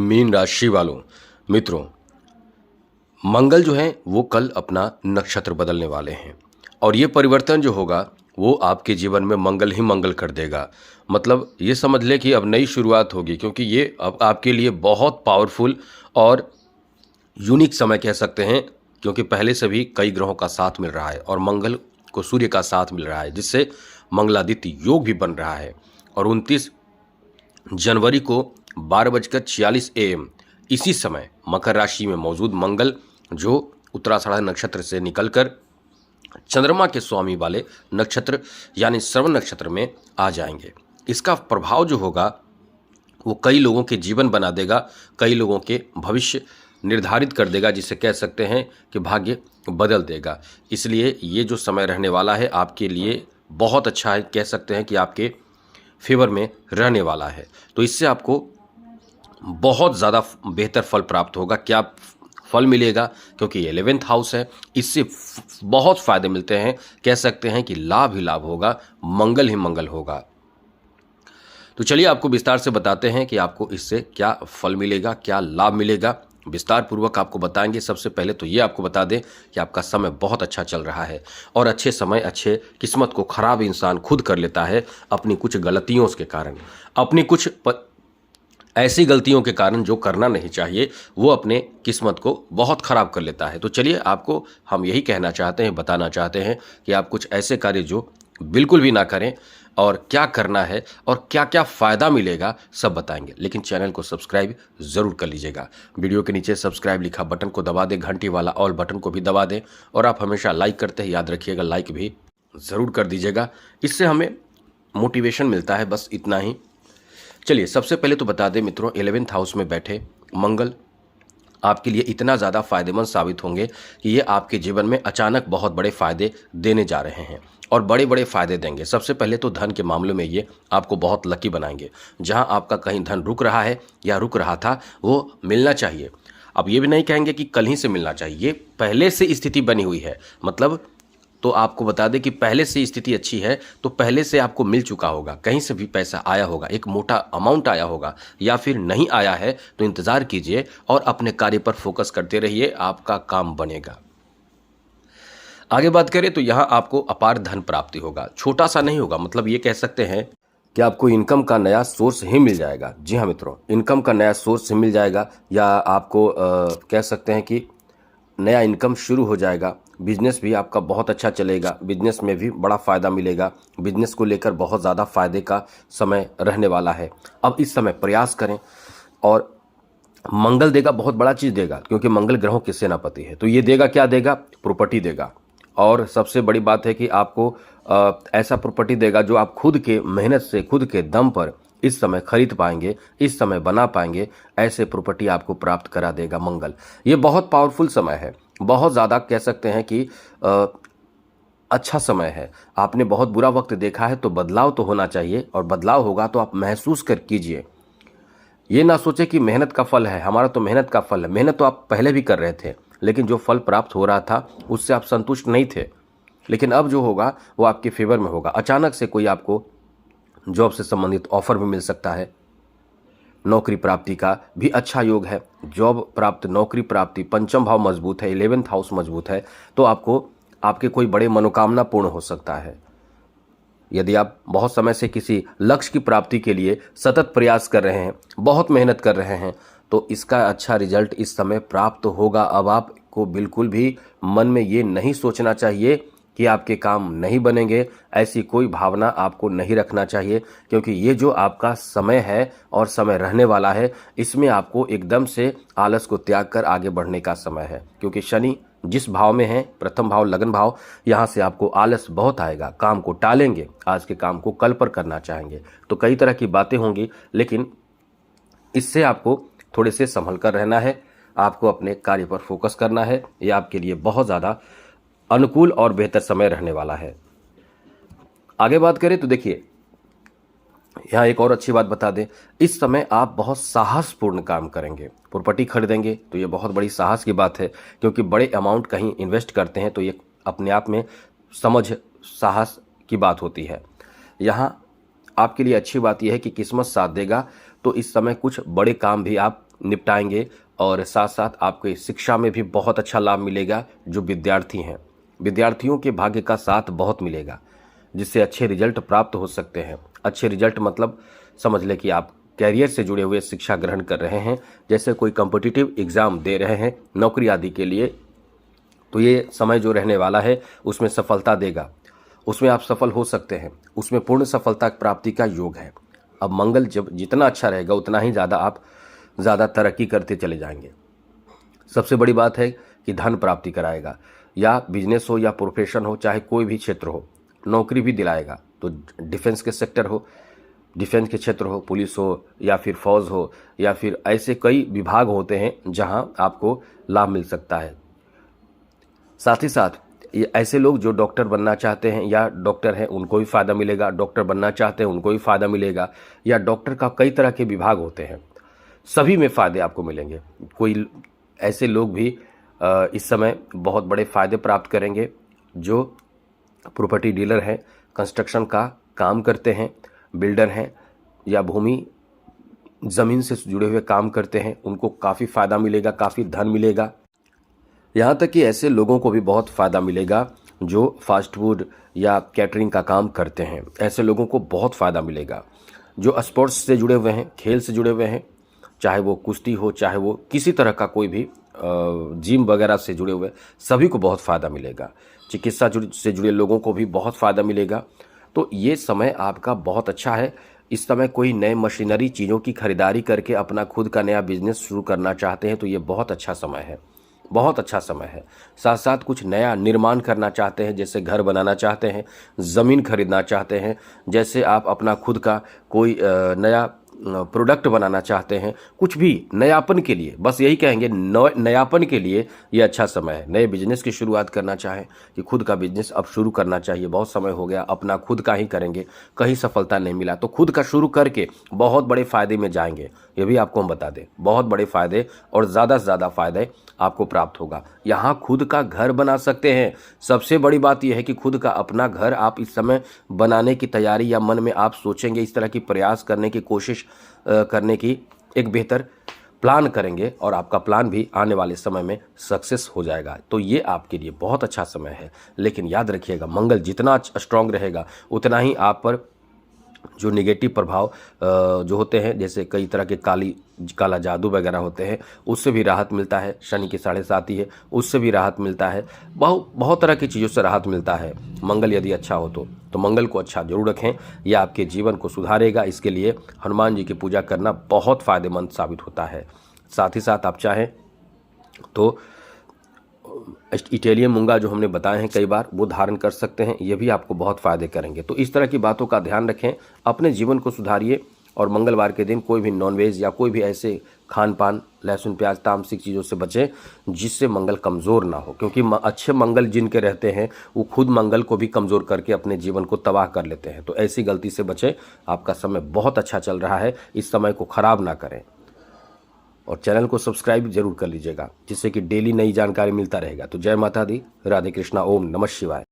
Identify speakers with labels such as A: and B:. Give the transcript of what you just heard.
A: Mean राशि वालों, मित्रों, मंगल जो है वो कल अपना नक्षत्र बदलने वाले हैं और ये परिवर्तन जो होगा वो आपके जीवन में मंगल ही मंगल कर देगा। मतलब ये समझ ले कि अब नई शुरुआत होगी, क्योंकि ये अब आपके लिए बहुत पावरफुल और यूनिक समय कह सकते हैं, क्योंकि पहले से भी कई ग्रहों का साथ मिल रहा है और मंगल को सूर्य का साथ मिल रहा है, जिससे मंगलादित्य योग भी बन रहा है। और 29 जनवरी को 12:46 AM इसी समय मकर राशि में मौजूद मंगल जो उत्तराषाढ़ नक्षत्र से निकलकर चंद्रमा के स्वामी वाले नक्षत्र यानी श्रवण नक्षत्र में आ जाएंगे। इसका प्रभाव जो होगा वो कई लोगों के जीवन बना देगा, कई लोगों के भविष्य निर्धारित कर देगा, जिसे कह सकते हैं कि भाग्य बदल देगा। इसलिए ये जो समय रहने वाला है आपके लिए बहुत अच्छा है, कह सकते हैं कि आपके फेवर में रहने वाला है। तो इससे आपको बहुत ज़्यादा बेहतर फल प्राप्त होगा। क्या फल मिलेगा? क्योंकि ये 11th हाउस है, इससे बहुत फ़ायदे मिलते हैं। कह सकते हैं कि लाभ ही लाभ होगा, मंगल ही मंगल होगा। तो चलिए आपको विस्तार से बताते हैं कि आपको इससे क्या फल मिलेगा, क्या लाभ मिलेगा, विस्तार पूर्वक आपको बताएंगे। सबसे पहले तो ये आपको बता दें कि आपका समय बहुत अच्छा चल रहा है और अच्छे समय अच्छे किस्मत को खराब इंसान खुद कर लेता है अपनी कुछ गलतियों के कारण, अपनी कुछ ऐसी गलतियों के कारण जो करना नहीं चाहिए, वो अपने किस्मत को बहुत ख़राब कर लेता है। तो चलिए आपको हम यही कहना चाहते हैं, बताना चाहते हैं कि आप कुछ ऐसे कार्य जो बिल्कुल भी ना करें और क्या करना है और क्या क्या फ़ायदा मिलेगा सब बताएंगे। लेकिन चैनल को सब्सक्राइब ज़रूर कर लीजिएगा। वीडियो के नीचे सब्सक्राइब लिखा बटन को दबा दें, घंटी वाला ऑल बटन को भी दबा दें और आप हमेशा लाइक करते हैं, याद रखिएगा लाइक भी ज़रूर कर दीजिएगा। इससे हमें मोटिवेशन मिलता है, बस इतना ही। चलिए सबसे पहले तो बता दें मित्रों, 11th हाउस में बैठे मंगल आपके लिए इतना ज़्यादा फायदेमंद साबित होंगे कि ये आपके जीवन में अचानक बहुत बड़े फायदे देने जा रहे हैं और बड़े बड़े फायदे देंगे। सबसे पहले तो धन के मामले में ये आपको बहुत लकी बनाएंगे। जहां आपका कहीं धन रुक रहा है या रुक रहा था वो मिलना चाहिए। अब ये भी नहीं कहेंगे कि कल ही से मिलना चाहिए, ये पहले से स्थिति बनी हुई है। मतलब तो आपको बता दें कि पहले से स्थिति अच्छी है तो पहले से आपको मिल चुका होगा, कहीं से भी पैसा आया होगा, एक मोटा अमाउंट आया होगा, या फिर नहीं आया है तो इंतज़ार कीजिए और अपने कार्य पर फोकस करते रहिए, आपका काम बनेगा। आगे बात करें तो यहाँ आपको अपार धन प्राप्ति होगा, छोटा सा नहीं होगा। मतलब ये कह सकते हैं कि आपको इनकम का नया सोर्स ही मिल जाएगा। जी हाँ मित्रों, इनकम का नया सोर्स ही मिल जाएगा, या आपको कह सकते हैं कि नया इनकम शुरू हो जाएगा। बिजनेस भी आपका बहुत अच्छा चलेगा, बिजनेस में भी बड़ा फ़ायदा मिलेगा। बिजनेस को लेकर बहुत ज़्यादा फ़ायदे का समय रहने वाला है। अब इस समय प्रयास करें और मंगल देगा, बहुत बड़ा चीज़ देगा, क्योंकि मंगल ग्रहों के सेनापति है। तो ये देगा, क्या देगा? प्रॉपर्टी देगा। और सबसे बड़ी बात है कि आपको ऐसा प्रॉपर्टी देगा जो आप खुद के मेहनत से, खुद के दम पर इस समय खरीद पाएंगे, इस समय बना पाएंगे। ऐसे प्रॉपर्टी आपको प्राप्त करा देगा मंगल। ये बहुत पावरफुल समय है, बहुत ज़्यादा कह सकते हैं कि अच्छा समय है। आपने बहुत बुरा वक्त देखा है तो बदलाव तो होना चाहिए, और बदलाव होगा तो आप महसूस कर कीजिए। ये ना सोचे कि मेहनत का फल है, हमारा तो मेहनत का फल है। मेहनत तो आप पहले भी कर रहे थे, लेकिन जो फल प्राप्त हो रहा था उससे आप संतुष्ट नहीं थे। लेकिन अब जो होगा वो आपके फेवर में होगा। अचानक से कोई आपको जॉब से संबंधित ऑफर भी मिल सकता है, नौकरी प्राप्ति का भी अच्छा योग है। जॉब प्राप्त, नौकरी प्राप्ति, पंचम भाव मजबूत है, 11th हाउस मजबूत है, तो आपको आपके कोई बड़े मनोकामना पूर्ण हो सकता है। यदि आप बहुत समय से किसी लक्ष्य की प्राप्ति के लिए सतत प्रयास कर रहे हैं, बहुत मेहनत कर रहे हैं, तो इसका अच्छा रिजल्ट इस समय प्राप्त होगा। अब आपको बिल्कुल भी मन में ये नहीं सोचना चाहिए कि आपके काम नहीं बनेंगे, ऐसी कोई भावना आपको नहीं रखना चाहिए, क्योंकि ये जो आपका समय है और समय रहने वाला है, इसमें आपको एकदम से आलस को त्याग कर आगे बढ़ने का समय है। क्योंकि शनि जिस भाव में है, प्रथम भाव लगन भाव, यहाँ से आपको आलस बहुत आएगा, काम को टालेंगे, आज के काम को कल पर करना चाहेंगे। तो कई तरह की बातें होंगी, लेकिन इससे आपको थोड़े से संभल कर रहना है, आपको अपने कार्य पर फोकस करना है। ये आपके लिए बहुत ज़्यादा अनुकूल और बेहतर समय रहने वाला है। आगे बात करें तो देखिए, यहाँ एक और अच्छी बात बता दें, इस समय आप बहुत साहसपूर्ण काम करेंगे। प्रॉपर्टी खरीदेंगे तो ये बहुत बड़ी साहस की बात है, क्योंकि बड़े अमाउंट कहीं इन्वेस्ट करते हैं तो ये अपने आप में समझ, साहस की बात होती है। यहाँ आपके लिए अच्छी बात यह है कि किस्मत साथ देगा, तो इस समय कुछ बड़े काम भी आप निपटाएंगे और साथ साथ आपको शिक्षा में भी बहुत अच्छा लाभ मिलेगा। जो विद्यार्थी हैं, विद्यार्थियों के भाग्य का साथ बहुत मिलेगा, जिससे अच्छे रिजल्ट प्राप्त हो सकते हैं। अच्छे रिजल्ट मतलब समझ लें कि आप कैरियर से जुड़े हुए शिक्षा ग्रहण कर रहे हैं, जैसे कोई कॉम्पिटिटिव एग्ज़ाम दे रहे हैं नौकरी आदि के लिए, तो ये समय जो रहने वाला है उसमें सफलता देगा, उसमें आप सफल हो सकते हैं, उसमें पूर्ण सफलता प्राप्ति का योग है। अब मंगल जब जितना अच्छा रहेगा उतना ही ज़्यादा आप ज़्यादा तरक्की करते चले जाएंगे। सबसे बड़ी बात है कि धन प्राप्ति कराएगा, या बिजनेस हो या प्रोफेशन हो, चाहे कोई भी क्षेत्र हो, नौकरी भी दिलाएगा। तो डिफेंस के सेक्टर हो, डिफेंस के क्षेत्र हो, पुलिस हो या फिर फौज हो, या फिर ऐसे कई विभाग होते हैं जहां आपको लाभ मिल सकता है। साथ ही साथ ये ऐसे लोग जो डॉक्टर बनना चाहते हैं या डॉक्टर हैं उनको भी फ़ायदा मिलेगा, डॉक्टर बनना चाहते हैं उनको भी फ़ायदा मिलेगा, या डॉक्टर का कई तरह के विभाग होते हैं, सभी में फ़ायदे आपको मिलेंगे। कोई ऐसे लोग भी इस समय बहुत बड़े फ़ायदे प्राप्त करेंगे जो प्रॉपर्टी डीलर हैं, कंस्ट्रक्शन का काम करते हैं, बिल्डर हैं, या भूमि ज़मीन से जुड़े हुए काम करते हैं, उनको काफ़ी फ़ायदा मिलेगा, काफ़ी धन मिलेगा। यहाँ तक कि ऐसे लोगों को भी बहुत फ़ायदा मिलेगा जो फास्ट फूड या कैटरिंग का काम करते हैं, ऐसे लोगों को बहुत फ़ायदा मिलेगा। जो स्पोर्ट्स से जुड़े हुए हैं, खेल से जुड़े हुए हैं, चाहे वो कुश्ती हो, चाहे वो किसी तरह का कोई भी जिम वगैरह से जुड़े हुए, सभी को बहुत फ़ायदा मिलेगा। चिकित्सा से जुड़े लोगों को भी बहुत फ़ायदा मिलेगा। तो ये समय आपका बहुत अच्छा है। इस समय कोई नए मशीनरी चीज़ों की खरीदारी करके अपना खुद का नया बिजनेस शुरू करना चाहते हैं तो ये बहुत अच्छा समय है, बहुत अच्छा समय है। साथ साथ कुछ नया निर्माण करना चाहते हैं, जैसे घर बनाना चाहते हैं, ज़मीन खरीदना चाहते हैं, जैसे आप अपना खुद का कोई नया प्रोडक्ट बनाना चाहते हैं, कुछ भी नयापन के लिए, बस यही कहेंगे नयापन के लिए ये अच्छा समय है। नए बिजनेस की शुरुआत करना चाहें कि खुद का बिजनेस अब शुरू करना चाहिए, बहुत समय हो गया, अपना खुद का ही करेंगे, कहीं सफलता नहीं मिला, तो खुद का शुरू करके बहुत बड़े फ़ायदे में जाएंगे। ये भी आपको हम बता दें, बहुत बड़े फ़ायदे और ज़्यादा से ज़्यादा फ़ायदे आपको प्राप्त होगा। यहाँ खुद का घर बना सकते हैं। सबसे बड़ी बात यह है कि खुद का अपना घर आप इस समय बनाने की तैयारी या मन में आप सोचेंगे, इस तरह की प्रयास करने की कोशिश करने की एक बेहतर प्लान करेंगे और आपका प्लान भी आने वाले समय में सक्सेस हो जाएगा। तो ये आपके लिए बहुत अच्छा समय है। लेकिन याद रखिएगा, मंगल जितना स्ट्रांग रहेगा उतना ही आप पर जो निगेटिव प्रभाव जो होते हैं, जैसे कई तरह के काला जादू वगैरह होते हैं, उससे भी राहत मिलता है। शनि की 7.5 है, उससे भी राहत मिलता है। बहुत तरह की चीज़ों से राहत मिलता है। मंगल यदि अच्छा हो तो मंगल को अच्छा जरूर रखें, यह आपके जीवन को सुधारेगा। इसके लिए हनुमान जी की पूजा करना बहुत फ़ायदेमंद साबित होता है। साथ ही साथ आप चाहें तो इटालियन मूंगा जो हमने बताए हैं कई बार, वो धारण कर सकते हैं, ये भी आपको बहुत फ़ायदे करेंगे। तो इस तरह की बातों का ध्यान रखें, अपने जीवन को सुधारिए और मंगलवार के दिन कोई भी नॉनवेज या कोई भी ऐसे खान पान, लहसुन प्याज, तामसिक चीज़ों से बचें जिससे मंगल कमज़ोर ना हो, क्योंकि अच्छे मंगल जिनके रहते हैं वो खुद मंगल को भी कमज़ोर करके अपने जीवन को तबाह कर लेते हैं। तो ऐसी गलती से बचें। आपका समय बहुत अच्छा चल रहा है, इस समय को ख़राब ना करें और चैनल को सब्सक्राइब जरूर कर लीजिएगा, जिससे कि डेली नई जानकारी मिलता रहेगा। तो जय माता दी, राधे कृष्णा, ओम नमः शिवाय।